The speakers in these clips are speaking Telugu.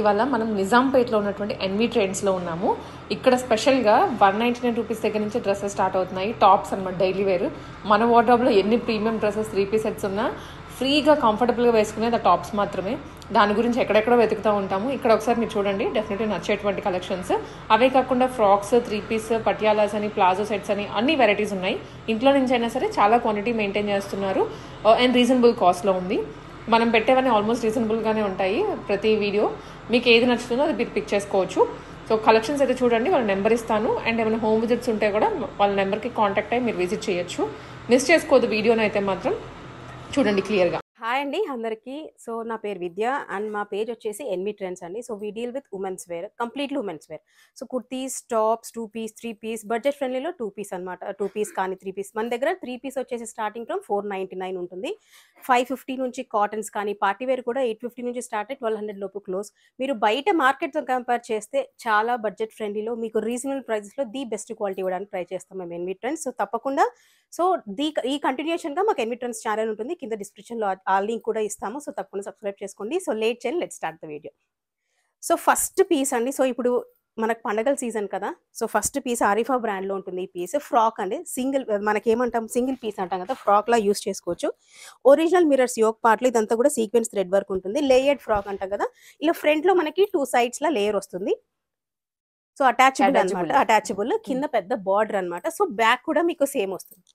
ఇవాళ మనం నిజాంపేట్లో ఉన్నటువంటి ఎన్వి ట్రెండ్స్లో ఉన్నాము. ఇక్కడ స్పెషల్గా 199 రూపీస్ దగ్గర నుంచి డ్రెస్సెస్ స్టార్ట్ అవుతున్నాయి. టాప్స్ అనమాట, డైలీ వేర్. మన వార్డ్రోబ్లో ఎన్ని ప్రీమియం డ్రెస్సెస్ 3 పీస్ సెట్స్ ఉన్నా ఫ్రీగా కంఫర్టబుల్గా వేసుకునేది ఆ టాప్స్ మాత్రమే. దాని గురించి ఎక్కడెక్కడో వెతుకుతూ ఉంటాము. ఇక్కడ ఒకసారి మీరు చూడండి, డెఫినెట్లీ నచ్చేటువంటి కలెక్షన్స్. అవే కాకుండా ఫ్రాక్స్, 3 పీస్, పటియాలాస్ అని, ప్లాజో సెట్స్ అని అన్ని వెరైటీస్ ఉన్నాయి. ఇంట్లో నుంచి అయినా సరే చాలా క్వాంటిటీ మెయింటైన్ చేస్తున్నారు అండ్ రీజనబుల్ కాస్ట్లో ఉంది. మనం పెట్టేవన్నీ ఆల్మోస్ట్ రీజనబుల్గానే ఉంటాయి. ప్రతి వీడియో మీకు ఏది నచ్చుతుందో అది మీరు పిక్ చేసుకోవచ్చు. సో కలెక్షన్స్ అయితే చూడండి, వాళ్ళ నెంబర్ ఇస్తాను. అండ్ ఏమైనా హోమ్ విజిట్స్ ఉంటే కూడా వాళ్ళ నెంబర్కి కాంటాక్ట్ అయ్యి మీరు విజిట్ చేయొచ్చు. మిస్ చేసుకోవద్దు వీడియోని అయితే మాత్రం చూడండి క్లియర్గా. హాయ్ అండి అందరికీ. సో నా పేరు విద్య అండ్ మా పేజ్ వచ్చేసి ఎన్వి ట్రెండ్స్ అండి. So we deal with women's wear, completely women's wear. So kurtis, tops, 2 piece, 3 piece, budget ఫ్రెండ్లీలో 2 పీస్ అనమాట. 2 పీస్ కానీ 3 పీస్. మన దగ్గర 3 పీస్ వచ్చేసి స్టార్టింగ్ ఫ్రమ్ 499 ఉంటుంది. 550 నుంచి కాటన్స్ కానీ, పార్టీ వేర్ కూడా 850 నుంచి స్టార్ట్ అయ్యి 1200 లోపు క్లోజ్. మీరు బయట మార్కెట్తో కంపేర్ చేస్తే చాలా బడ్జెట్ ఫ్రెండ్లీలో మీకు రీజనబుల్ ప్రైజెస్లో ది బెస్ట్ క్వాలిటీ ఇవ్వడానికి ట్రై చేస్తాం మేము ఎన్వి ట్రెండ్స్. సో తప్పకుండా సో ఈ కంటిన్యూషన్గా మాకు ఎన్వి ట్రెండ్స్ ఛానల్ ఉంటుంది, కింద డిస్క్రిప్షన్లో ఆ లింక్ కూడా ఇస్తాము. సో తప్పకుండా సబ్స్క్రైబ్ చేసుకోండి. సో లేట్ చేయండి, let start the video. So first piece అండి. సో ఇప్పుడు మనకు పండగల సీజన్ కదా. సో ఫస్ట్ పీస్ ఆరిఫా బ్రాండ్లో ఉంటుంది. ఈ పీస్ ఫ్రాక్ అండి. సింగిల్ మనకేమంటాం, సింగిల్ పీస్ అంటాం కదా, ఫ్రాక్లా యూస్ చేసుకోవచ్చు. ఒరిజినల్ మిరర్స్ యోక్ పార్ట్లో ఇదంతా కూడా సీక్వెన్స్ థ్రెడ్ వర్క్ ఉంటుంది. లేయర్డ్ ఫ్రాక్ అంటాం కదా. ఇలా ఫ్రంట్లో మనకి 2 sides లేయర్ వస్తుంది. సో అటాచబుల్ అనమాట, అటాచబుల్. కింద పెద్ద బార్డర్ అనమాట. సో బ్యాక్ కూడా మీకు సేమ్ వస్తుంది.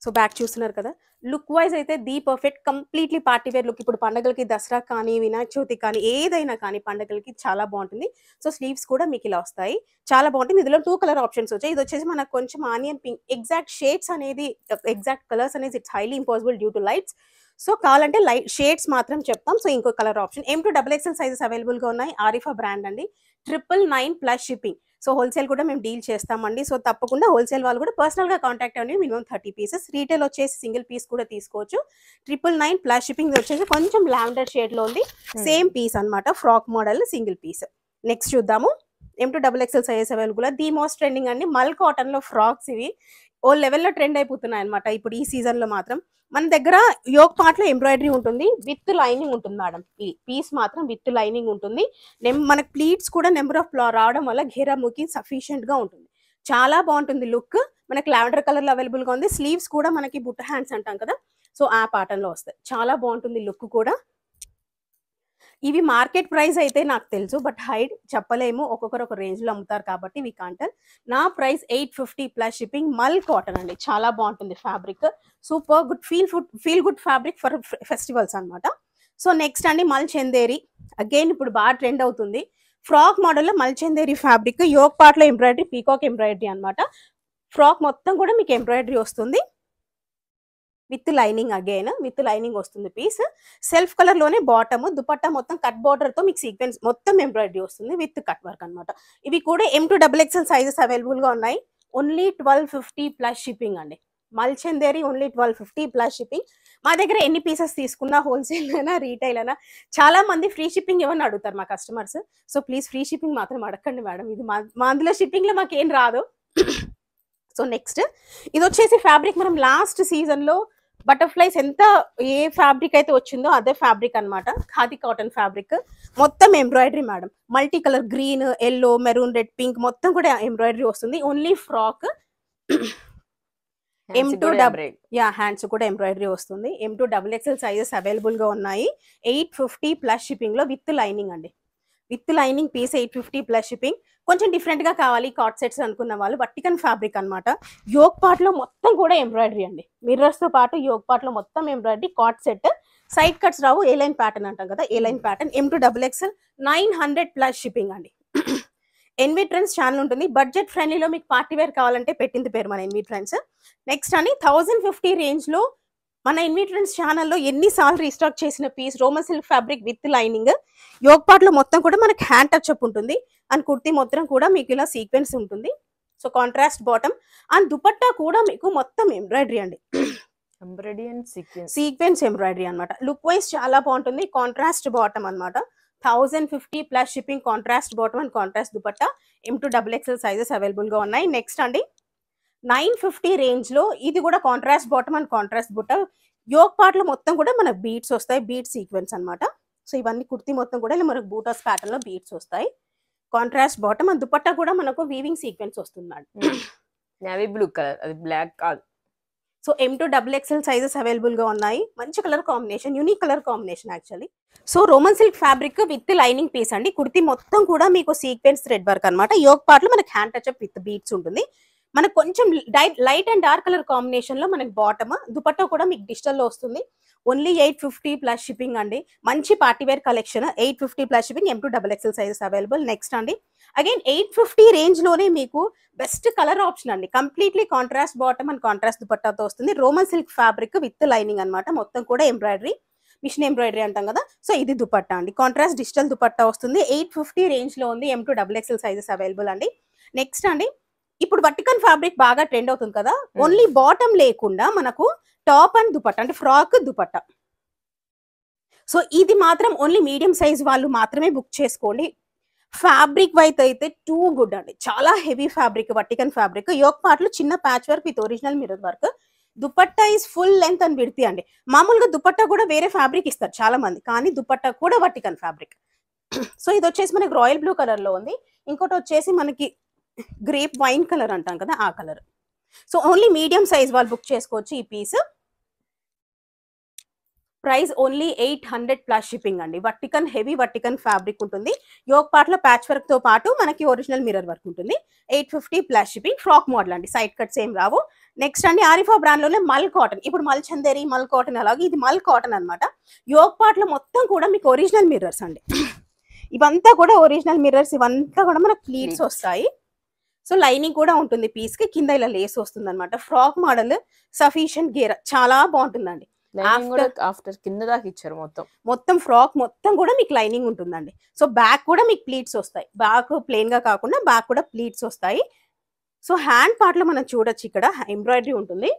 సో బ్యాక్ చూస్తున్నారు కదా. లుక్ వైజ్ అయితే the perfect completely party wear look. ఇప్పుడు పండుగలకి, దసరా కానీ, వినాయక చవితి కానీ, ఏదైనా కానీ పండుగలకి చాలా బాగుంటుంది. సో స్లీవ్స్ కూడా మీకు ఇలా వస్తాయి, చాలా బాగుంటుంది. ఇందులో 2 కలర్ ఆప్షన్స్ వచ్చాయి. ఇది వచ్చేసి మనకు కొంచెం ఆనియన్ పింక్. ఎగ్జాక్ట్ షేడ్స్ అనేది, ఎగ్జాక్ట్ కలర్స్ అనేది it's highly impossible due to lights. So కావాలంటే లైట్ షేడ్స్ మాత్రం చెప్తాం. సో ఇంకో కలర్ ఆప్షన్ M2XXL సైజెస్ అవైలబుల్గా ఉన్నాయి. ఆరిఫా బ్రాండ్ అండి. 999+ షిప్పింగ్. సో హోల్సేల్ కూడా మేము డీల్ చేస్తామండి. సో తప్పకుండా హోల్సేల్ వాళ్ళు కూడా పర్సనల్గా కాంటాక్ట్ అవ్వండి. Minimum 30 pieces. రీటైల్ వచ్చేసి సింగిల్ పీస్ కూడా తీసుకోవచ్చు. 999+ షిప్పింగ్ వచ్చేసి కొంచెం లావెండర్ షేడ్లో ఉంది. సేమ్ పీస్ అనమాట, frock model single piece. Next చూద్దాము. M2XXL sizes available. The most trending అండి, మల్ కాటన్లో ఫ్రాక్స్. ఇవి ఓ లెవెల్లో ట్రెండ్ అయిపోతున్నాయి అనమాట ఇప్పుడు ఈ సీజన్లో మాత్రం. మన దగ్గర యోక్ పార్ట్లో ఎంబ్రాయిడరీ ఉంటుంది, విత్ లైనింగ్ ఉంటుంది మేడం. ఈ పీస్ మాత్రం విత్ లైనింగ్ ఉంటుంది. మనకి ప్లీట్స్ కూడా నెంబర్ ఆఫ్ రావడం వల్ల ఘేరాముకి సఫిషియెంట్గా ఉంటుంది. చాలా బాగుంటుంది లుక్. మనకి లావెండర్ కలర్లో అవైలబుల్గా ఉంది. స్లీవ్స్ కూడా మనకి బుట్ట హ్యాండ్స్ అంటాం కదా, సో ఆ ప్యాటర్న్లో వస్తాయి. చాలా బాగుంటుంది లుక్ కూడా. ఇవి మార్కెట్ ప్రైస్ అయితే నాకు తెలుసు, బట్ హైడ్ చెప్పలేము, ఒక్కొక్కరు ఒక రేంజ్లో అమ్ముతారు కాబట్టి వీ కాంట్ టెల్. నా ప్రైస్ 850+ షిప్పింగ్. మల్ కాటన్ అండి, చాలా బాగుంటుంది fabric. Super good, feel good fabric for festivals అనమాట. సో నెక్స్ట్ అండి మల్ చందేరి. అగైన్ ఇప్పుడు బాగా ట్రెండ్ అవుతుంది. ఫ్రాక్ మోడల్లో మల్ చందేరి ఫ్యాబ్రిక్. యోక్ పార్ట్లో ఎంబ్రాయిడరీ, పీకాక్ ఎంబ్రాయిడరీ అనమాట. ఫ్రాక్ మొత్తం కూడా మీకు ఎంబ్రాయిడరీ వస్తుంది with lining. Again with lining వస్తుంది పీస్. సెల్ఫ్ కలర్ లోనే బాటమ్, దుపట్టా మొత్తం కట్ బార్డర్ తో మీకు సీక్వెన్స్ మొత్తం ఎంబ్రాయిడరీ వస్తుంది విత్ కట్ వర్క్ అనమాట. ఇవి కూడా M2XXL సైజెస్ అవైలబుల్ గా ఉన్నాయి. ఓన్లీ 1250+ షిప్పింగ్ అండి. మల్చందేరి ఓన్లీ 1250+ షిప్పింగ్. మా దగ్గర ఎన్ని పీసెస్ తీసుకున్నా, హోల్సేల్ అయినా రీటైల్ అయినా, చాలా మంది ఫ్రీ షిప్పింగ్ ఏమన్నా అడుగుతారు మా customers. So please free shipping మాత్రం అడగండి మేడం, ఇది మా అందులో షిప్పింగ్ లో మాకేం రాదు. సో నెక్స్ట్ ఇది వచ్చేసి ఫ్యాబ్రిక్, మనం లాస్ట్ సీజన్ లో బటర్ఫ్లైస్ ఎంత ఏ ఫ్యాబ్రిక్ అయితే వచ్చిందో అదే ఫ్యాబ్రిక్ అనమాట. Khadi cotton fabric. మొత్తం embroidery madam. Multi colour, green, yellow, maroon, red, pink మొత్తం కూడా ఎంబ్రాయిడరీ వస్తుంది. Only frock. హ్యాండ్స్ కూడా ఎంబ్రాయిడరీ వస్తుంది. M2XXL సైజెస్ అవైలబుల్ గా ఉన్నాయి. 850+ షిప్పింగ్ లో విత్ లైనింగ్ అండి. With lining piece 850+ shipping. కొంచెం డిఫరెంట్ గా కావాలి కాట్ సెట్స్ అనుకున్న వాళ్ళు, వర్టికల్ ఫ్యాబ్రిక్ అనమాట. యోక్ పార్ట్ లో మొత్తం కూడా ఎంబ్రాయిడరీ అండి. మిర్రర్స్ తో పాటు యోక్ పార్ట్ లో మొత్తం ఎంబ్రాయిడరీ. కాట్ సెట్, సైడ్ కట్స్ రావు, ఏ లైన్ ప్యాటర్న్ అంటాం కదా, A line pattern. M2XXL 900+ shipping అండి. ఎన్వి ట్రెండ్స్ ఛానల్ ఉంటుంది. బడ్జెట్ ఫ్రెండ్లీలో మీకు పార్టీ వేర్ కావాలంటే పెట్టింది పేరు మన ఎన్వి ట్రెండ్స్. నెక్స్ట్ అని 1050 రేంజ్ లో మన ఎన్వి ట్రెండ్స్ ఛానల్లో ఎన్నిసార్లు రీస్టాక్ చేసిన piece, Roman silk fabric with lining. Yoke part లో మొత్తం కూడా మనకి హ్యాండ్ టచ్ అప్ ఉంటుంది. అండ్ కుర్తీ మొత్తం కూడా మీకు ఇలా సీక్వెన్స్ ఉంటుంది. So contrast bottom. And dupatta కూడా మీకు మొత్తం ఎంబ్రాయిడరీ అండి. ఎంబ్రాయిడరీ అండ్ సీక్వెన్స్ ఎంబ్రాయిడరీ అనమాట. లుక్ వైజ్ చాలా బాగుంటుంది. కాంట్రాస్ట్ బాటమ్ అనమాట. 1050+ shipping. Contrast bottom and contrast dupatta. M2XXL sizes available గా ఉన్నాయి. నెక్స్ట్ అండి 950 రేంజ్ లో ఇది కూడా కాంట్రాస్ట్ బాటమ్ అండ్ కాంట్రాస్ట్ బుట్ట. యోక్ పార్ట్ లో మొత్తం కూడా మన బీట్స్ వస్తాయి, బీట్ సీక్వెన్స్ అనమాట. సో ఇవన్నీ కుర్తీ మొత్తం కూడా ఇలా మనకు బూటాస్ ప్యాటర్న్ లో బీట్స్ వస్తాయి. కాంట్రాస్ట్ బాటమ్ అండ్ దుపట్టా కూడా మనకు వీవింగ్ సీక్వెన్స్ వస్తుంది. నేవీ బ్లూ కలర్, అది బ్లాక్ కాదు. So M2 XXL sizes available గా ఉన్నాయి. మంచి colour combination, unique colour combination actually. So Roman silk fabric with lining piece అండి. కుర్తీ మొత్తం కూడా మీకు సీక్వెన్స్ థ్రెడ్ వర్క్ అనమాట. యోక్ పార్ట్ లో మనకి hand touch up with beads ఉంటుంది. మనకు కొంచెం light and dark colour combination లో మనకి బాటమ్, దుపట్టా కూడా మీకు డిజిటల్ లో వస్తుంది. ఓన్లీ 850 ప్లస్ షిప్పింగ్ అండి. మంచి party wear collection, 850 plus shipping. M2 XXL sizes available. Next అండి అగైన్ 850 రేంజ్ లోనే మీకు బెస్ట్ కలర్ ఆప్షన్ అండి. Completely contrast bottom and contrast దుపట్టాతో వస్తుంది. Roman silk fabric with lining అనమాట. మొత్తం కూడా ఎంబ్రాయిడరీ, మిషన్ ఎంబ్రాయిడరీ అంటాం కదా. సో ఇది దుపట్టా అండి. కాంట్రాస్ట్ డిజిటల్ దుపట్టా వస్తుంది. 850 రేంజ్ లో ఉంది. M2 XXL సైజెస్ అవైలబుల్ అండి. నెక్స్ట్ అండి ఇప్పుడు వర్టికల్ ఫ్యాబ్రిక్ బాగా ట్రెండ్ అవుతుంది కదా. ఓన్లీ బాటమ్ లేకుండా మనకు టాప్ అండ్ దుపట్టా అంటే ఫ్రాక్ దుపట్టా. సో ఇది మాత్రం ఓన్లీ మీడియం సైజ్ వాళ్ళు మాత్రమే బుక్ చేసుకోండి. ఫ్యాబ్రిక్ వైత్ అయితే టూ గుడ్ అండి. చాలా heavy fabric, vertical fabric. Yoke part లో చిన్న patch work with original mirror work. Dupatta is full length and width అండి. మామూలుగా దుపట్టా కూడా వేరే ఫ్యాబ్రిక్ ఇస్తారు చాలా మంది, కానీ దుపట్టా కూడా వర్టికల్ ఫ్యాబ్రిక్. సో ఇది వచ్చేసి మనకి రాయల్ బ్లూ కలర్ లో ఉంది. ఇంకోటి వచ్చేసి మనకి గ్రేప్ వైన్ కలర్ అంటాం కదా, ఆ colour. So only medium size వాళ్ళు బుక్ చేసుకోవచ్చు ఈ piece. Price only 800 plus shipping అండి. వర్టికన్ హెవీ వర్టికన్ ఫ్యాబ్రిక్ ఉంటుంది. యోక్ పార్ట్ లో ప్యాచ్ వర్క్ తో పాటు మనకి ఒరిజినల్ మిర్రర్ వర్క్ ఉంటుంది. 850 ప్లస్ షిప్పింగ్. ఫ్రాక్ మోడల్ అండి, సైడ్ కట్స్ ఏం రావు. నెక్స్ట్ అండి ఆరిఫా బ్రాండ్ లోనే మల్ కాటన్. ఇప్పుడు మల్ చందేరి, మల్ కాటన్ అలాగే ఇది మల్ కాటన్ అనమాట. యోక్ పార్ట్ లో మొత్తం కూడా మీకు ఒరిజినల్ మిర్రర్స్ అండి. ఇవంతా కూడా ఒరిజినల్ మిర్రర్స్, ఇవంతా కూడా మనకు ప్లీట్స్ వస్తాయి. సో లైనింగ్ కూడా ఉంటుంది పీస్ కి. కింద ఇలా లేస్ వస్తుంది అనమాట. ఫ్రాక్ మోడల్, సఫిషియంట్ గేర్, చాలా బాగుంటుందండి. ఆఫ్టర్ కింద దాకా ఇచ్చారు మొత్తం ఫ్రాక్ మొత్తం కూడా మీకు లైనింగ్ ఉంటుందండి. సో బ్యాక్ కూడా మీకు ప్లీట్స్ వస్తాయి. బ్యాక్ ప్లెయిన్ గా కాకుండా బ్యాక్ కూడా ప్లీట్స్ వస్తాయి. సో హ్యాండ్ పార్ట్ లో మనం చూడొచ్చు, ఇక్కడ ఎంబ్రాయిడరీ ఉంటుంది.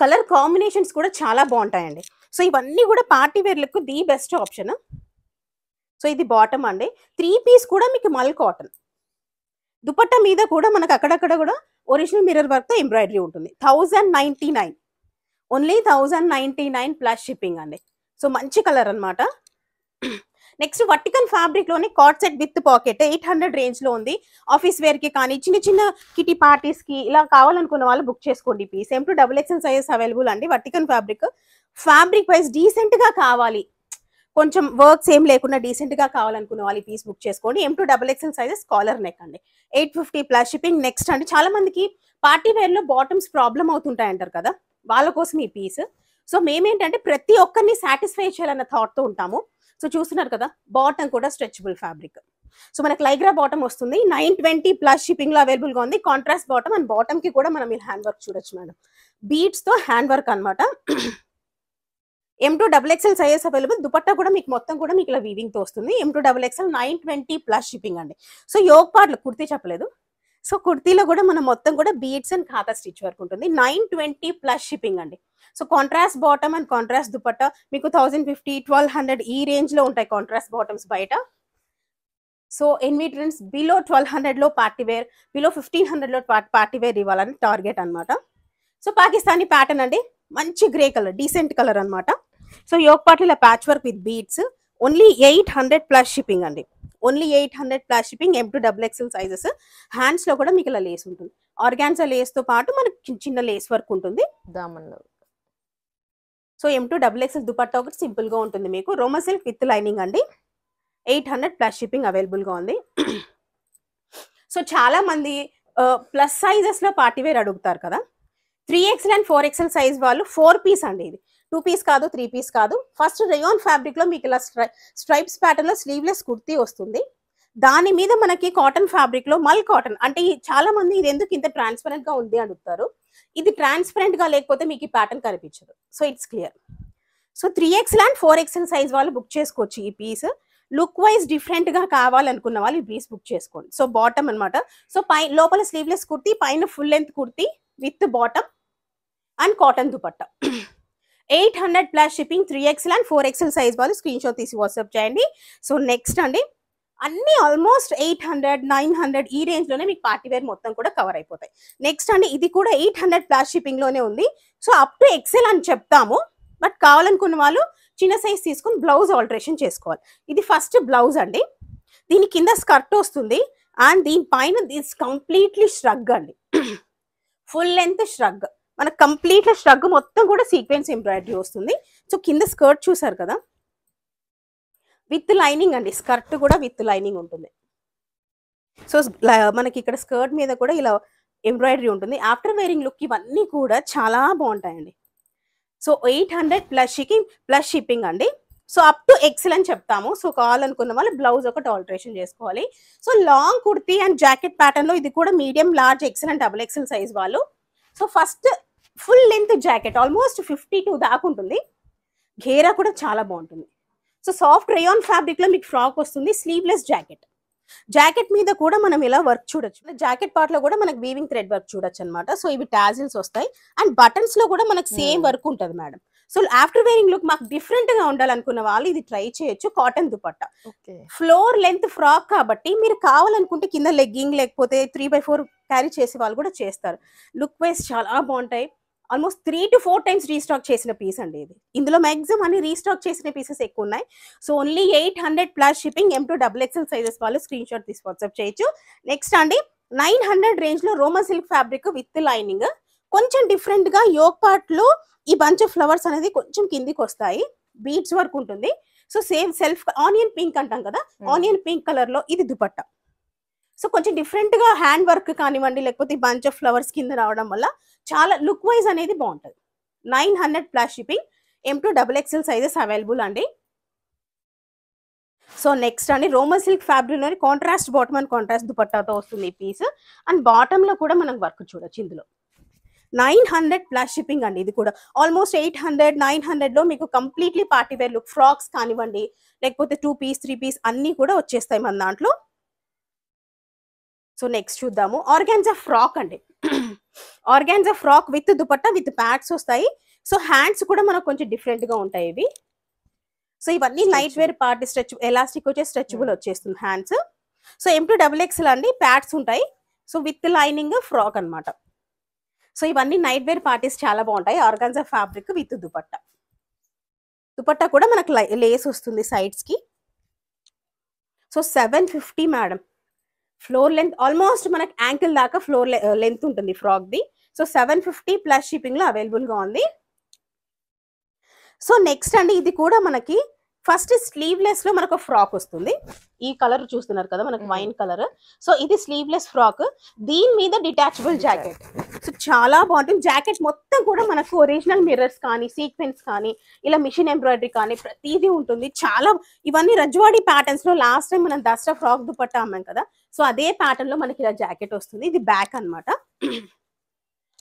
కలర్ కాంబినేషన్స్ కూడా చాలా బాగుంటాయండి. సో ఇవన్నీ కూడా పార్టీ వేర్లకు ది బెస్ట్ ఆప్షన్. సో ఇది బాటమ్ అండి. 3 పీస్ కూడా మీకు మల్ కాటన్. దుపట్టా మీద కూడా మనకు అక్కడక్కడ కూడా ఒరిజినల్ మిర్రర్ వర్క్ తో ఎంబ్రాయిడరీ ఉంటుంది. 1099, ఓన్లీ 1099 ప్లస్ షిప్పింగ్ అండి. సో మంచి కలర్ అనమాట. నెక్స్ట్ వర్టికల్ ఫ్యాబ్రిక్ లోనే coat set with pocket 800 range లో ఉంది. ఆఫీస్ వేర్ కి కానీ చిన్న చిన్న కిటీ పార్టీస్ కి ఇలా కావాలనుకున్న వాళ్ళు బుక్ చేసుకోండి piece. M2 XXL sizes available అండి. వర్టికల్ ఫ్యాబ్రిక్ వైజ్ డీసెంట్ గా కావాలి, కొంచెం వర్క్స్ ఏం లేకుండా డీసెంట్ గా కావాలనుకున్న వాళ్ళు పీస్ బుక్ చేసుకోండి. M2 XXL sizes collar neck అండి. 850 ప్లస్ షిప్పింగ్. నెక్స్ట్ అండి చాలా మందికి పార్టీ వేర్ లో బాటమ్స్ ప్రాబ్లం అవుతుంటాయి అంటారు కదా, వాళ్ళ కోసం ఈ పీస్. సో మేమేంటంటే ప్రతి ఒక్కరిని సాటిస్ఫై చేయాలన్న థాట్ తో ఉంటాము. సో చూస్తున్నారు కదా, బాటమ్ కూడా స్ట్రెచబుల్ ఫ్యాబ్రిక్. సో మనకి లైగ్రా బాటమ్ వస్తుంది. 920 ప్లస్ షిప్పింగ్ లో అవైలబుల్ గా ఉంది. కాంట్రాస్ట్ బాటమ్ అండ్ బాటమ్ కి కూడా మనం ఇలా హ్యాండ్ వర్క్ చూడొచ్చు మేడం. బీడ్స్ తో హ్యాండ్ వర్క్ అనమాట. M2 XXL sizes available. Dupatta కూడా మీకు మొత్తం కూడా మీకు ఇలా వీవింగ్ తో వస్తుంది. M2 XXL 920 ప్లస్ షిప్పింగ్ అండి. సో యోక్ పార్ట్ లో కుర్తీ చెప్పలేదు. సో కుర్తీలో కూడా మనం మొత్తం కూడా బీడ్స్ అండ్ ఖాతా స్టిచ్ వర్క్ ఉంటుంది. 920 ప్లస్ షిప్పింగ్ అండి. So contrast bottom and contrast dupatta మీకు 1050, 1200 ఈ రేంజ్ లో ఉంటాయి కాంట్రాస్ట్ బాటమ్స్ బయట. సో ఎన్వి ట్రెండ్స్ బిలో 1200 లో పార్టీ వేర్, బిలో 1500 లో పార్టీ వేర్ ఇవ్వాలని టార్గెట్ అనమాట. సో పాకిస్తానీ ప్యాటర్న్ అండి. మంచి గ్రే కలర్, డీసెంట్ కలర్ అనమాట. సో యోక్ పార్ట్ ఇలా patch work with beads. Only 800 plus shipping అండి. Only 800 plus shipping. M2 XXL sizes. Hands లో కూడా మీకు ఇలా లేస్ ఉంటుంది. ఆర్గాన్జా లేస్ తో పాటు మనకి చిన్న లేస్ వర్క్ ఉంటుంది దామన్లో. సో M2 XXL దుపట్టా ఒకటి సింపుల్ గా ఉంటుంది మీకు. రోమన్ సిల్క్ విత్ లైనింగ్ అండి. 800 ప్లస్ షిప్పింగ్ అవైలబుల్ గా ఉంది. సో చాలా మంది ప్లస్ సైజెస్ లో పార్టీ వేర్ అడుగుతారు కదా. 3XL అండ్ 4XL సైజ్ వాళ్ళు 4 పీస్ అండి. ఇది 2 పీస్ కాదు, 3 పీస్ కాదు. ఫస్ట్ రేయాన్ ఫ్యాబ్రిక్ లో మీకు ఇలా స్ట్రైప్స్ ప్యాటర్న్ లో స్లీవ్లెస్ కుర్తీ వస్తుంది. దాని మీద మనకి కాటన్ ఫ్యాబ్రిక్ లో మల్ కాటన్ అంటే చాలా మంది ఇది ఎందుకు ఇంత ట్రాన్స్పరెంట్ గా ఉంది అడుగుతారు. ఇది ట్రాన్స్పరెంట్ గా లేకపోతే మీకు ఈ ప్యాటర్న్ కనిపించదు. So it's clear. So 3XL and 4XL size వాళ్ళు బుక్ చేసుకోవచ్చు ఈ పీస్. లుక్ వైజ్ డిఫరెంట్ గా కావాలనుకున్న వాళ్ళు ఈ పీస్ బుక్ చేసుకోండి. సో బాటమ్ అనమాట. సో లోపల స్లీవ్లెస్ కుర్తీ, పైన full length kurti with bottom and cotton dupatta. 800 plus shipping. 3XL and 4XL size వాళ్ళు స్క్రీన్ షాట్ తీసి వాట్సాప్ చేయండి. సో నెక్స్ట్ అండి అన్ని ఆల్మోస్ట్ 800, 900 ఈ రేంజ్ లోనే మీకు పార్టీ వేర్ మొత్తం కూడా కవర్ అయిపోతాయి. నెక్స్ట్ అండి ఇది కూడా 800 ప్లస్ షిప్పింగ్ లోనే ఉంది. సో అప్ టు XL అని చెప్తాము, బట్ కావాలనుకున్న వాళ్ళు చిన్న సైజ్ తీసుకుని బ్లౌజ్ ఆల్టరేషన్ చేసుకోవాలి. ఇది ఫస్ట్ బ్లౌజ్ అండి. దీని కింద స్కర్ట్ వస్తుంది అండ్ దీనిపైన దిస్ కంప్లీట్లీ ష్రగ్ అండి. ఫుల్ లెంత్ ష్రగ్, మనకు కంప్లీట్ ష్రగ్ మొత్తం కూడా సీక్వెన్స్ ఎంబ్రాయిడరీ వస్తుంది. సో కింద స్కర్ట్ చూసారు కదా, విత్ లైనింగ్ అండి. స్కర్ట్ కూడా విత్ లైనింగ్ ఉంటుంది. సో మనకి ఇక్కడ స్కర్ట్ మీద కూడా ఇలా ఎంబ్రాయిడరీ ఉంటుంది. ఆఫ్టర్ వేరింగ్ లుక్ ఇవన్నీ కూడా చాలా బాగుంటాయండి. సో 800 ప్లస్ షిప్పింగ్ అండి. సో అప్ టు ఎక్సెల్ అని చెప్తాము. సో కావాలనుకున్న వాళ్ళు బ్లౌజ్ ఒకటి ఆల్టరేషన్ చేసుకోవాలి. So long kurti and jacket pattern లో ఇది కూడా medium, large, XL and double XL size వాళ్ళు. So first full length jacket almost 52 దాకా ఉంటుంది. ఘేరా కూడా చాలా బాగుంటుంది. సో సాఫ్ట్ రేయాన్ ఫ్యాబ్రిక్ లో మీకు ఫ్రాక్ వస్తుంది. Sleeveless jacket. జాకెట్ మీద కూడా మనం ఇలా వర్క్ చూడొచ్చు. జాకెట్ పార్ట్ లో కూడా మనకి వీవింగ్ థ్రెడ్ వర్క్ చూడొచ్చు అనమాట. సో ఇవి టాజిల్స్ వస్తాయి అండ్ బటన్స్ లో కూడా మనకి సేమ్ వర్క్ ఉంటుంది madam. So after wearing look మాకు డిఫరెంట్ గా ఉండాలనుకున్న వాళ్ళు ఇది ట్రై చేయొచ్చు. Cotton dupatta, floor length frock కాబట్టి మీరు కావాలనుకుంటే కింద లెగ్గింగ్ లేకపోతే 3/4 క్యారీ చేసే వాళ్ళు కూడా చేస్తారు. లుక్ వైజ్ చాలా బాగుంటాయి. ఆల్మోస్ట్ 3 to 4 టైమ్స్ రీస్టాక్ చేసిన పీస్ అండి ఇది. ఇందులో మాక్సిమం అన్ని రీస్టాక్ చేసిన పీసెస్ ఎక్కువ ఉన్నాయి. So only 800 plus shipping. M to XXL sizes వాళ్ళు స్క్రీన్ షాట్ తీసి వాట్సాప్ చేయొచ్చు. నెక్స్ట్ అండి 900 రేంజ్ లో Roman silk fabric with lining. కొంచెం డిఫరెంట్ గా యోక్ పార్ట్ లో ఈ బంచ్ ఆఫ్ ఫ్లవర్స్ అనేది కొంచెం కిందికి వస్తాయి. బీడ్స్ వర్క్ ఉంటుంది. So same self onion pink అంటాం కదా, ఆనియన్ పింక్ కలర్ లో ఇది దుపట్టా. సో కొంచెం డిఫరెంట్ గా హ్యాండ్ వర్క్ కానివ్వండి లేకపోతే బంచ్ ఆఫ్ ఫ్లవర్స్ కింద రావడం వల్ల చాలా లుక్ వైజ్ అనేది బాగుంటుంది. 900 plus shipping. M to XXL sizes available అండి. సో నెక్స్ట్ అండి రోమన్ సిల్క్ ఫ్యాబ్రిక్ లోని కాంట్రాస్ట్ బాటమ్ అండ్ కాంట్రాస్ట్ దుపట్టాతో వస్తుంది ఈ పీస్. అండ్ బాటమ్ లో కూడా మనం వర్క్ చూడొచ్చు. ఇందులో 900 ప్లస్ షిప్పింగ్ అండి. ఇది కూడా ఆల్మోస్ట్ 800, 900 లో మీకు completely party wear look frocks కానివ్వండి లేకపోతే 2 పీస్ 3 పీస్ అన్ని కూడా వచ్చేస్తాయి మన దాంట్లో. సో నెక్స్ట్ చూద్దాము ఆర్గాన్జా ఫ్రాక్ అండి. Organza frock with dupatta with pads వస్తాయి. సో హ్యాండ్స్ కూడా మనకు కొంచెం డిఫరెంట్ గా ఉంటాయి ఇవి. సో ఇవన్నీ light wear party stretch, elastic వచ్చే స్ట్రెచబుల్ వచ్చేస్తుంది hands. So M to XXL అండి. ప్యాడ్స్ ఉంటాయి. సో విత్ లైనింగ్ ఫ్రాక్ అన్నమాట. సో ఇవన్నీ నైట్ వేర్ పార్టీస్ చాలా బాగుంటాయి. Organza fabric with dupatta. Dupatta కూడా మనకు లేస్ వస్తుంది సైడ్స్ కి. So 750 madam. Floor length almost మనకి యాంకిల్ దాకా ఫ్లోర్ లెంత్ ఉంటుంది frock the. So 750 plus shipping లో అవైలబుల్ గా ఉంది. సో నెక్స్ట్ అండి ఇది కూడా మనకి ఫస్ట్ స్లీవ్లెస్ లో మనకు ఫ్రాక్ వస్తుంది. ఈ కలర్ చూస్తున్నారు కదా మనకు వైన్ కలర్. సో ఇది స్లీవ్లెస్ ఫ్రాక్, దీని మీద డిటాచబుల్ జాకెట్. సో చాలా బాగుంటుంది. జాకెట్ మొత్తం కూడా మనకు ఒరిజినల్ మిర్రర్స్ కానీ సీక్వెన్స్ కానీ ఇలా మిషన్ ఎంబ్రాయిడరీ కానీ ప్రతిదీ ఉంటుంది. చాలా ఇవన్నీ రజ్వాడి ప్యాటర్న్స్ లో లాస్ట్ టైం మనం దసరా ఫ్రాక్ దుపట్టా అమ్మాం కదా, సో అదే ప్యాటర్న్ లో మనకి ఇలా జాకెట్ వస్తుంది. ఇది బ్యాక్ అన్నమాట.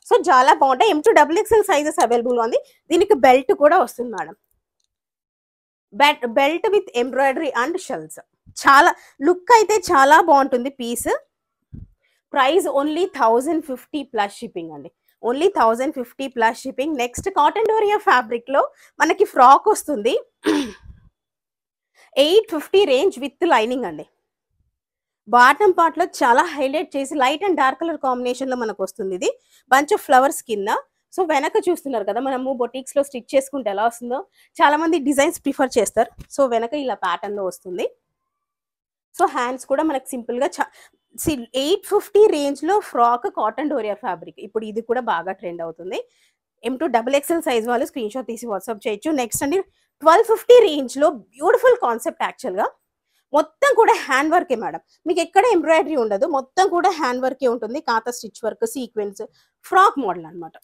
సో చాలా బాగుంటాయి. M to XXL sizes available ఉంది. దీనికి బెల్ట్ కూడా వస్తుంది madam. Belt with embroidery and shells. చాలా లుక్ అయితే చాలా బాగుంటుంది piece. Price only 1050 plus shipping అండి. Only 1050 plus shipping. Next cotton doria fabric లో మనకి ఫ్రాక్ వస్తుంది. 850 రేంజ్ విత్ లైనింగ్ అండి. బాటమ్ పార్ట్ లో చాలా హైలైట్ చేసి light and dark colour combination లో మనకు వస్తుంది. ఇది బంచ్ ఆఫ్ ఫ్లవర్స్ కింద. సో వెనక చూస్తున్నారు కదా మనము బొటిక్స్ లో స్టిచ్ చేసుకుంటే ఎలా వస్తుందో, చాలా మంది డిజైన్స్ ప్రిఫర్ చేస్తారు. సో వెనక ఇలా ప్యాటర్న్ లో వస్తుంది. సో హ్యాండ్స్ కూడా మనకి సింపుల్ గా 850 రేంజ్ లో ఫ్రాక్ కాటన్ డోరియా ఫ్యాబ్రిక్. ఇప్పుడు ఇది కూడా బాగా ట్రెండ్ అవుతుంది. M to XXL సైజ్ వాళ్ళు స్క్రీన్ షాట్ తీసి వాట్సాప్ చేయొచ్చు. నెక్స్ట్ అండి 1250 రేంజ్ లో బ్యూటిఫుల్ కాన్సెప్ట్. యాక్చువల్ గా మొత్తం కూడా హ్యాండ్ వర్కే మేడం. మీకు ఎక్కడ ఎంబ్రాయిడరీ ఉండదు, మొత్తం కూడా హ్యాండ్ వర్కే ఉంటుంది. కాతా stitch work, sequence, frock model అన్నమాట.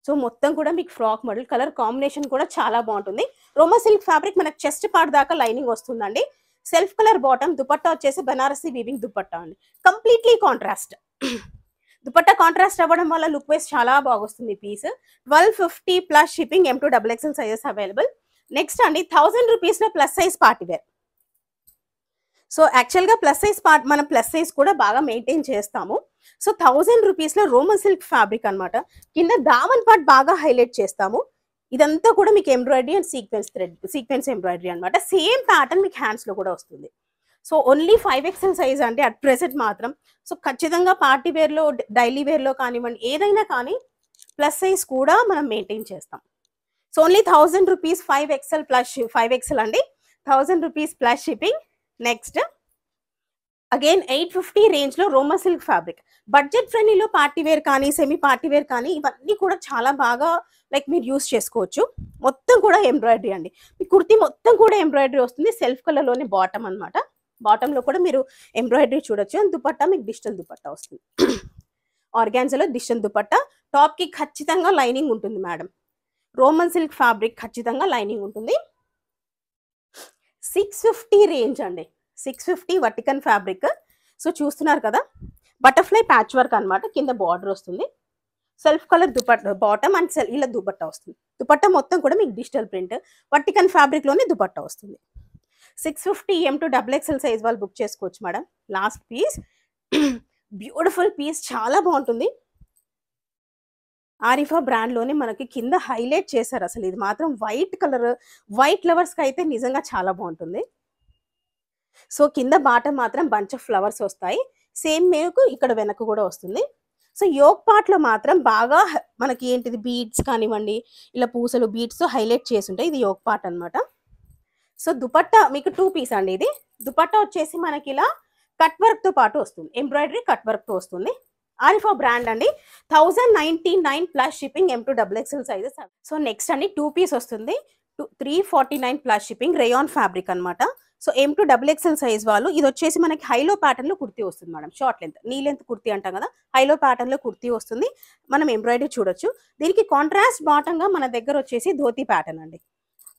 సో మొత్తం కూడా మీకు ఫ్రాక్ మోడల్. కలర్ కాంబినేషన్ కూడా చాలా బాగుంటుంది. రోమా సిల్క్ ఫ్యాబ్రిక్ మనకు చెస్ట్ పార్ట్ దాకా లైనింగ్ వస్తుందండి. సెల్ఫ్ కలర్ బాటమ్, దుపట్టా వచ్చేసి బనారసి వీవింగ్ దుపట్టా అండి. Completely contrast. దుపట్టా కాంట్రాస్ట్ అవ్వడం వల్ల లుక్ వైస్ చాలా బాగొస్తుంది piece. 1250 plus shipping. M to XXL sizes available. Next అండి 1000 రూపీస్ లో plus size party wear. So actual గా ప్లస్ సైజ్ మనం ప్లస్ సైజ్ కూడా బాగా మెయింటైన్ చేస్తాము. సో 1000 రూపీస్ లో రోమన్ సిల్క్ ఫ్యాబ్రిక్ అన్నమాట. కింద దామన్ పార్ట్ బాగా హైలైట్ చేస్తాము. ఇదంతా కూడా మీకు ఎంబ్రాయిడరీ అండ్ సీక్వెన్స్ ఎంబ్రాయిడరీ అన్నమాట. సేమ్ ప్యాటర్న్ మీకు హ్యాండ్స్ లో కూడా వస్తుంది. సో ఓన్లీ 5XL సైజ్ అంటే అట్ ప్రెసెంట్ మాత్రం. సో ఖచ్చితంగా పార్టీ వేర్ లో, డైలీ వేర్ లో కానివ్వండి, ఏదైనా కానీ ప్లస్ సైజ్ కూడా మనం మెయింటైన్ చేస్తాం. So only 1000 rupees 5XL plus 5XL అండి, 1000 rupees plus shipping. Next again 850 range లో రోమా సిల్క్ ఫ్యాబ్రిక్. బడ్జెట్ ఫ్రెండ్లీలో పార్టీ వేర్ కానీ సెమీ పార్టీ వేర్ కానీ ఇవన్నీ కూడా చాలా బాగా లైక్ మీరు యూస్ చేసుకోవచ్చు. మొత్తం కూడా ఎంబ్రాయిడరీ అండి, మీ కుర్తీ మొత్తం కూడా ఎంబ్రాయిడరీ వస్తుంది. సెల్ఫ్ కలర్ లోనే బాటమ్ అనమాట, బాటమ్ లో కూడా మీరు ఎంబ్రాయిడరీ చూడొచ్చు. అండ్ దుపట్టా మీకు డిజిటల్ దుపట్టా వస్తుంది. ఆర్గాన్జాలో డిజిటల్ దుపట్టా. టాప్ కి ఖచ్చితంగా లైనింగ్ ఉంటుంది మేడం. రోమన్ సిల్క్ ఫ్యాబ్రిక్ ఖచ్చితంగా లైనింగ్ ఉంటుంది. 650 రేంజ్ అండి, 650 వర్టికన్ ఫ్యాబ్రిక్. సో చూస్తున్నారు కదా, బటర్ఫ్లై ప్యాచ్ వర్క్ అనమాట, కింద బార్డర్ వస్తుంది. Self colour dupatta bottom and ఇలా దుపట్టా వస్తుంది. దుపట్టా మొత్తం కూడా మీకు డిజిటల్ ప్రింట్ వర్టికన్ ఫ్యాబ్రిక్ లోనే దుపట్టా వస్తుంది. 650 M2XXL సైజ్ వాళ్ళు బుక్ చేసుకోవచ్చు madam. Last piece beautiful piece, చాలా బాగుంటుంది. ఆరిఫా బ్రాండ్ లోనే మనకి కింద హైలైట్ చేశారు. అసలు ఇది మాత్రం వైట్ కలర్, వైట్ ఫ్లవర్స్ కి అయితే నిజంగా చాలా బాగుంటుంది. సో కింద బాటమ్ మాత్రం బంచ్ ఆఫ్ ఫ్లవర్స్ వస్తాయి. సేమ్ మీకు ఇక్కడ వెనక కూడా వస్తుంది. సో యోక్ పార్ట్ లో మాత్రం బాగా మనకి ఏంటిది బీడ్స్ కానివ్వండి, ఇలా పూసలు బీడ్స్ తో హైలైట్ చేసి ఉంటాయి. ఇది యోక్ పార్ట్ అనమాట. సో దుపట్టా మీకు 2 పీస్ అండి. ఇది దుపట్టా వచ్చేసి మనకి ఇలా కట్ వర్క్ తో పాటు వస్తుంది, ఎంబ్రాయిడరీ కట్ వర్క్ తో వస్తుంది. ఆరిఫా బ్రాండ్ అండి, 1099 plus shipping, M2XXL sizes. So next అండి 2 పీస్ వస్తుంది, 349 ప్లస్ షిప్పింగ్, రేయాన్ ఫ్యాబ్రిక్ అనమాట. సో M2XXL సైజ్ వాళ్ళు ఇది వచ్చేసి మనకి హైలో ప్యాటర్న్ లో కుర్తీ వస్తుంది madam. Short length knee length kurti అంటాం కదా, హైలో ప్యాటర్న్ లో కుర్తీ వస్తుంది. మనం ఎంబ్రాయిడరీ చూడొచ్చు. దీనికి కాంట్రాస్ట్ బాటమ్ గా మన దగ్గర వచ్చేసి ధోతి ప్యాటర్న్ అండి.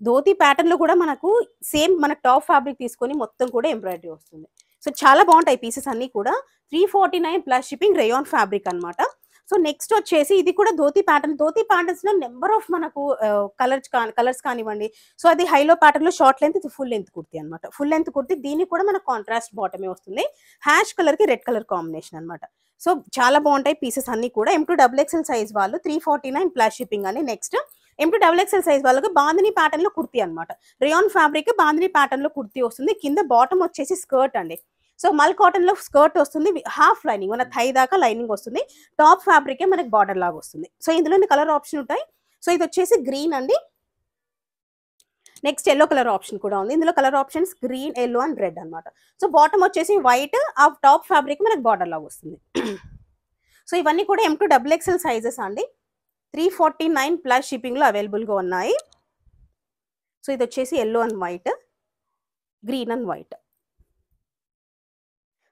ధోతి ప్యాటర్న్ లో కూడా మనకు సేమ్ మన టాప్ ఫ్యాబ్రిక్ తీసుకొని మొత్తం కూడా ఎంబ్రాయిడరీ వస్తుంది. సో చాలా బాగుంటాయి పీసెస్ అన్ని కూడా. 349 ప్లస్ షిప్పింగ్, రేయాన్ ఫ్యాబ్రిక్ అనమాట. సో నెక్స్ట్ వచ్చేసి ఇది కూడా ధోతి ప్యాటర్న్. ధోతి ప్యాటర్న్స్ లో నెంబర్ ఆఫ్ మనకు కలర్స్ కానివ్వండి. సో అది హైలో ప్యాటర్న్ లో షార్ట్ లెంత్, ఇది ఫుల్ లెంత్ కుర్తీ అనమాట. ఫుల్ లెంత్ కుర్తీ, దీనికి కూడా మనకు కాంట్రాస్ట్ బాటమే వస్తుంది. హ్యాష్ కలర్ కి రెడ్ కలర్ కాంబినేషన్ అనమాట. సో చాలా బాగుంటాయి పీసెస్ అన్ని కూడా. M2XXL సైజ్ వాళ్ళు 349 ప్లస్ షిప్పింగ్ అని. నెక్స్ట్ M2XXL సైజ్ వాళ్ళకి బాందిని ప్యాటర్న్ లో కుర్తీ అనమాట. రేయాన్ ఫ్యాబ్రిక్ బాందిని ప్యాటర్న్ లో కుర్తీ వస్తుంది. కింద బాటమ్ వచ్చేసి స్కర్ట్ అండి. సో మల్ కాటన్ లో స్కర్ట్ వస్తుంది, హాఫ్ లైనింగ్ మన థై దాకా లైనింగ్ వస్తుంది. టాప్ ఫ్యాబ్రిక్ మనకి బార్డర్ లాగా వస్తుంది. సో ఇందులోని కలర్ ఆప్షన్ ఉంటాయి. సో ఇది వచ్చేసి గ్రీన్ అండి. నెక్స్ట్ ఎల్లో కలర్ ఆప్షన్ కూడా ఉంది. ఇందులో colour options green, yellow and red అనమాట. సో బాటమ్ వచ్చేసి వైట్, ఆ టాప్ ఫ్యాబ్రిక్ మనకి బార్డర్ లాగా వస్తుంది. సో ఇవన్నీ కూడా M2XXL సైజెస్ అండి. 349 ప్లస్ షిప్పింగ్ లో అవైలబుల్ గా ఉన్నాయి. సో ఇది వచ్చేసి yellow and white, green and white.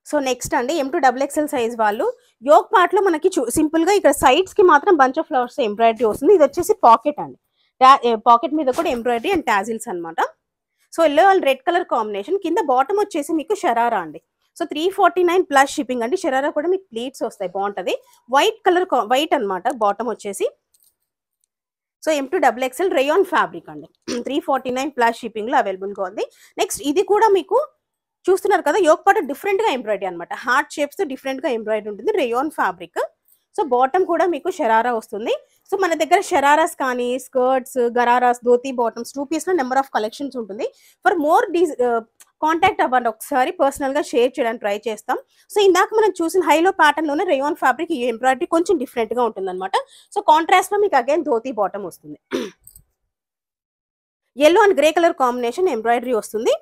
So next అండి M2XXL సైజ్ వాళ్ళు యోక్ పార్ట్ లో మనకి సింపుల్ గా ఇక్కడ సైడ్స్ కి మాత్రం బంచ్ ఆఫ్ ఫ్లవర్స్ ఎంబ్రాయిడరీ వస్తుంది. ఇది వచ్చేసి పాకెట్ అండి, పాకెట్ మీద కూడా ఎంబ్రాయిడరీ అండ్ టాజిల్స్ అనమాట. So yellow and red colour combination. కింద బాటమ్ వచ్చేసి మీకు షరారా అండి. సో 349 ప్లస్ షిప్పింగ్ అండి. షరారా కూడా మీకు ప్లీట్స్ వస్తాయి, బాగుంటది. వైట్ కలర్, వైట్ అనమాట బాటమ్ వచ్చేసి. సో M2XXL రేయాన్ ఫ్యాబ్రిక్ అండి. 349 ప్లస్ షిప్పింగ్ లో అవైలబుల్ గా ఉంది. నెక్స్ట్ ఇది కూడా మీకు చూస్తున్నారు కదా, యోక్ పార్ట్ డిఫరెంట్ గా ఎంబ్రాయిడరీ అనమాట. హార్ట్ షేప్స్ తో డిఫరెంట్ గా ఎంబ్రాయిడరీ ఉంటుంది, రేయాన్ ఫ్యాబ్రిక్. సో బాటమ్ కూడా మీకు షరారా వస్తుంది. సో మన దగ్గర షరారాస్ కానీ, skirts, ghararas, dhoti bottoms 2 piece లో నెంబర్ ఆఫ్ కలెక్షన్స్ ఉంటుంది. ఫర్ మోర్ కాంటాక్ట్ అవ్వండి, ఒకసారి పర్సనల్ గా షేర్ చేయడానికి ట్రై చేస్తాం. సో ఇందాక మనం చూసిన హైలో ప్యాటర్న్ లోనే రేయాన్ ఫ్యాబ్రిక్ ఈ ఎంబ్రాయిడరీ కొంచెం డిఫరెంట్ గా ఉంటుంది అనమాట. సో కాంట్రాస్ట్ లో మీకు అగైన్ ధోతి బాటమ్ వస్తుంది. Yellow and grey colour combination embroidery వస్తుంది.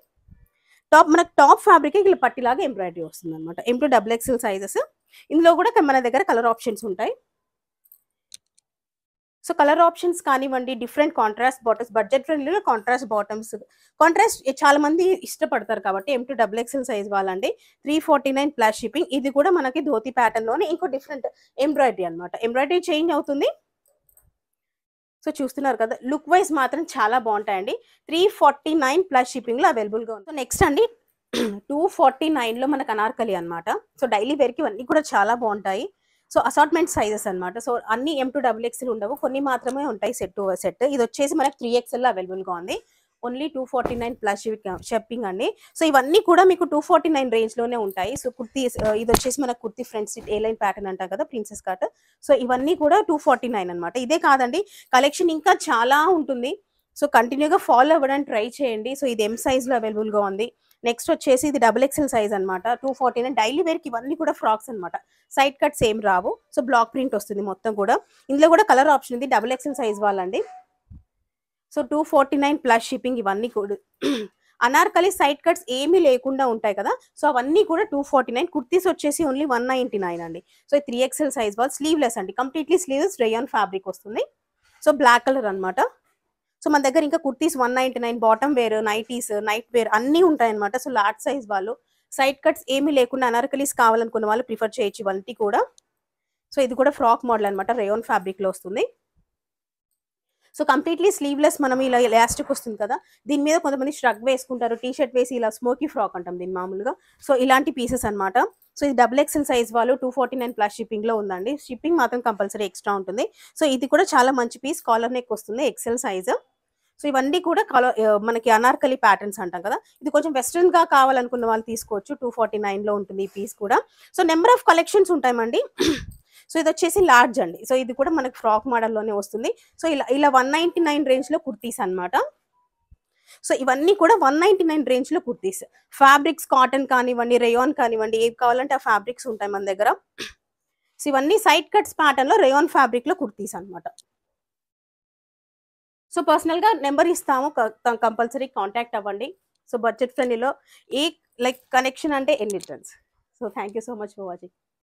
మనకు టాప్ ఫ్యాబ్రిక్ ఇలా పట్టిలాగా ఎంబ్రాయిడరీ వస్తుంది అనమాట. M2XXL sizes. ఇందులో కూడా మన దగ్గర కలర్ ఆప్షన్స్ ఉంటాయి. సో కలర్ ఆప్షన్స్ కానివ్వండి, డిఫరెంట్ కాంట్రాస్ట్ బాటమ్స్, బడ్జెట్ ఫ్రెండ్లీలో కాంట్రాస్ట్ బాటమ్స్, కాంట్రాస్ట్ చాలా మంది ఇష్టపడతారు కాబట్టి M2XXL సైజ్ వాళ్ళండి. 349 ప్లస్ షిప్పింగ్. ఇది కూడా మనకి ధోతి ప్యాటర్న్ లోనే ఇంకో డిఫరెంట్ ఎంబ్రాయిడరీ అనమాట. ఎంబ్రాయిడరీ చేంజ్ అవుతుంది. సో చూస్తున్నారు కదా, లుక్ వైజ్ మాత్రం చాలా బాగుంటాయండి. 349 ప్లస్ షిప్పింగ్ లో అవైలబుల్ గా ఉంది. సో నెక్స్ట్ అండి 249 లో మనకు అనార్కలి అనమాట. సో డైలీ వేర్ కి ఇవన్నీ కూడా చాలా బాగుంటాయి. సో అసార్ట్మెంట్ సైజెస్ అనమాట. సో అన్ని M2XXL ఉండవు, కొన్ని మాత్రమే ఉంటాయి సెట్ టు సెట్. ఇది వచ్చేసి మనకి 3XL లో అవైలబుల్ గా ఉంది. ఓన్లీ 249 ప్లస్ షిప్పింగ్ అండి. సో ఇవన్నీ కూడా మీకు 249 రేంజ్ లోనే ఉంటాయి. సో కుర్తీ, ఇది వచ్చేసి మన కుర్తీ ఫ్రంట్ సీట్ ఏ లైన్ ప్యాటర్న్ అంటాం కదా, ప్రిన్సెస్ కట్. సో ఇవన్నీ కూడా 249 అనమాట. ఇదే కాదండి, కలెక్షన్ ఇంకా చాలా ఉంటుంది. సో కంటిన్యూగా ఫాలో అవ్వడానికి ట్రై చేయండి. సో ఇది M సైజ్ లో అవైలబుల్ గా ఉంది. నెక్స్ట్ వచ్చేసి ఇది XXL సైజ్ అనమాట. 249. డైలీ వేర్ కి ఇవన్నీ కూడా ఫ్రాక్స్ అనమాట. సైడ్ కట్స్ ఏం రావు. సో బ్లాక్ ప్రింట్ వస్తుంది మొత్తం కూడా. ఇందులో కూడా కలర్ ఆప్షన్ ఉంది. XXL సైజ్ వాళ్ళండి. సో 249 ప్లస్ షిప్పింగ్ ఇవన్నీ కూడా అనార్కలి సైడ్ కట్స్ ఏమీ లేకుండా ఉంటాయి కదా, సో అవన్నీ కూడా 249. కుర్తీస్ వచ్చేసి ఓన్లీ 199 అండి. సో 3XL సైజ్ వాళ్ళు స్లీవ్లెస్ అండి, కంప్లీట్లీ స్లీవ్లెస్ రేయాన్ ఫ్యాబ్రిక్ వస్తుంది. సో బ్లాక్ కలర్ అన్నమాట. సో మన దగ్గర ఇంకా kurtis 199, bottom wear, nighties, night wear అన్నీ ఉంటాయి అనమాట. సో లార్జ్ సైజ్ వాళ్ళు సైడ్ కట్స్ ఏమీ లేకుండా అనార్కలీస్ కావాలనుకున్న వాళ్ళు ప్రిఫర్ చేయొచ్చు ఇవన్నీ కూడా. సో ఇది కూడా ఫ్రాక్ మోడల్ అనమాట, రేయాన్ ఫ్యాబ్రిక్ లో వస్తుంది. సో కంప్లీట్లీ స్లీవ్లెస్ మనం ఇలా ఎలాస్టిక్ వస్తుంది కదా, దీని మీద కొంతమంది స్ట్రగ్ వేసుకుంటారు, టీ షర్ట్ వేసి ఇలా స్మోకీ ఫ్రాక్ అంటాం దీని మామూలుగా. సో ఇలాంటి పీసెస్ అనమాట. సో ఇది XXL సైజ్ వాళ్ళు 249 ప్లస్ షిప్పింగ్ లో ఉందండి. షిప్పింగ్ మాత్రం కంపల్సరీ ఎక్స్ట్రా ఉంటుంది. సో ఇది కూడా చాలా మంచి పీస్, కాలర్ నెక్ వస్తుంది, XL సైజ్. సో ఇవన్నీ కూడా మనకి అనార్కలి ప్యాటర్న్స్ అంటాం కదా, ఇది కొంచెం వెస్ట్రన్ గా కావాలనుకున్న వాళ్ళు తీసుకోవచ్చు. 249 లో ఉంటుంది ఈ పీస్ కూడా. సో నెంబర్ ఆఫ్ కలెక్షన్స్ ఉంటాయండి. సో ఇది వచ్చేసి లార్జ్ అండి. సో ఇది కూడా మనకి ఫ్రాక్ మోడల్లోనే వస్తుంది. సో ఇలా 199 రేంజ్ లో కుర్తీస్ అన్నమాట. సో ఇవన్నీ కూడా 199 రేంజ్ లో కుర్తీస్. ఫ్యాబ్రిక్స్ కాటన్ కానివ్వండి, రేయాన్ కానివ్వండి, ఏవి కావాలంటే ఆ ఫ్యాబ్రిక్స్ ఉంటాయి మన దగ్గర. సో ఇవన్నీ సైడ్ కట్స్ ప్యాటర్న్ లో రేయాన్ ఫ్యాబ్రిక్ లో కుర్తీస్ అన్నమాట. సో పర్సనల్ గా నెంబర్ ఇస్తాము, కంపల్సరీ కాంటాక్ట్ అవ్వండి. సో బడ్జెట్ ఫ్రెండ్లీలో ఏ లైక్ కనెక్షన్ అంటే ఎన్ని returns. So thank you so much for watching.